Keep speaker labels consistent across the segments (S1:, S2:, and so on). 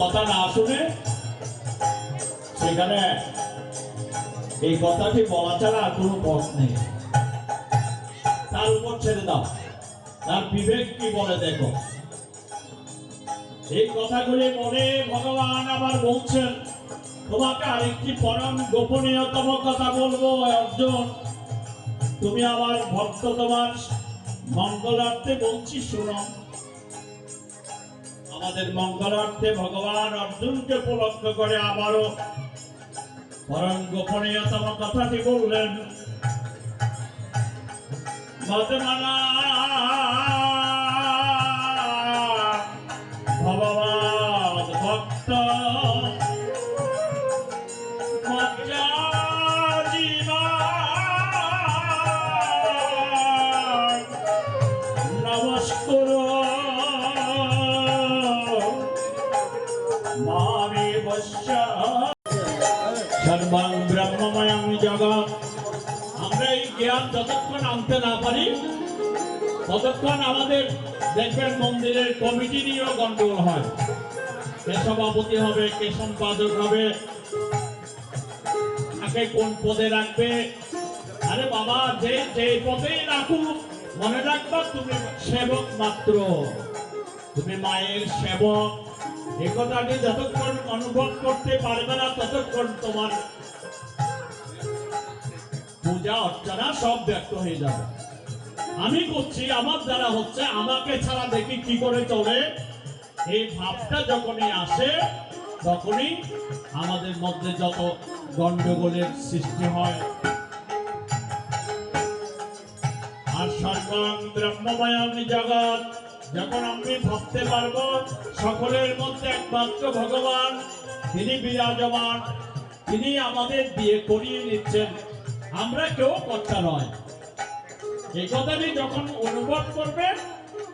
S1: কথা না শুনে সেখানে এই কথাটি বলা ছাড়া আর কোনো পথ নেই। তার উপর ছেড়ে দাও, তার বিবেক কি বলে দেখো। এই কথাগুলি মনে ভগবান আবার বলছেন, তোমাকে আরেকটি পরম গোপনীয়তম কথা বলবো অর্জুন, তুমি আমার ভক্ত, তোমার মঙ্গলার্থে বলছি শুনো। আমাদের মঙ্গলার্থে ভগবান অর্জুনকে উপলক্ষ করে আবারও পরম গোপনীয়তম কথাটি বললেন। মদমানা ভগবান ভক্ত নমস্কার মামি বস্য সর্বং ব্রহ্মময়ং জগৎ। আমরা এই জ্ঞান যতক্ষণ আনতে না পারি ততক্ষণ আমাদের দেখবেন মন্দিরের কমিটি নিয়েও গন্ডগোল হয়। কে সভাপতি হবে, কে সম্পাদক হবে, তাকে কোন পদে রাখবে। আরে বাবা, যে যে পদেই রাখুক মনে রাখবা তুমি সেবক মাত্র, তুমি মায়ের সেবক। এই কথাটি যতক্ষণ অনুভব করতে পারবে না ততক্ষণ তোমার পূজা অর্চনা সব ব্যর্থ হয়ে যাবে। আমি করছি, আমার দ্বারা হচ্ছে, আমাকে ছাড়া দেখি কি করে চলে, এই ভাবটা যখনই আসে তখনই আমাদের মধ্যে যত গন্ডগোলের সৃষ্টি হয়। আর সর্বং ব্রহ্মময়ং জগৎ, যখন আমি ভাবতে পারবো সকলের মধ্যে একমাত্র ভগবান তিনি বিরাজমান, তিনি আমাদের বিয়ে করিয়ে নিচ্ছেন, আমরা কেউ কর্তা নয়। এই কথাটি যখন অনুভব করবে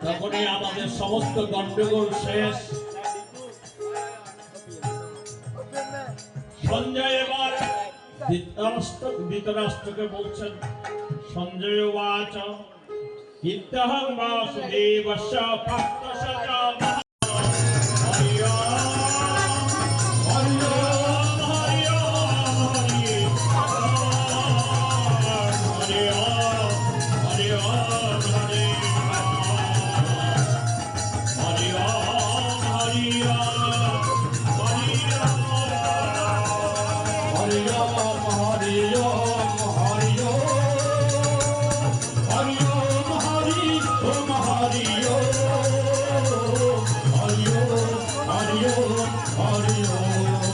S1: তখনই আমাদের সমস্ত গন্ডগোল শেষ। সঞ্জয় এবার ধৃতরাষ্ট্রকে বলছেন, সঞ্জয় উবাচ ইত্যহং বাসুদেবস্য ভক্তস্য চ
S2: Hare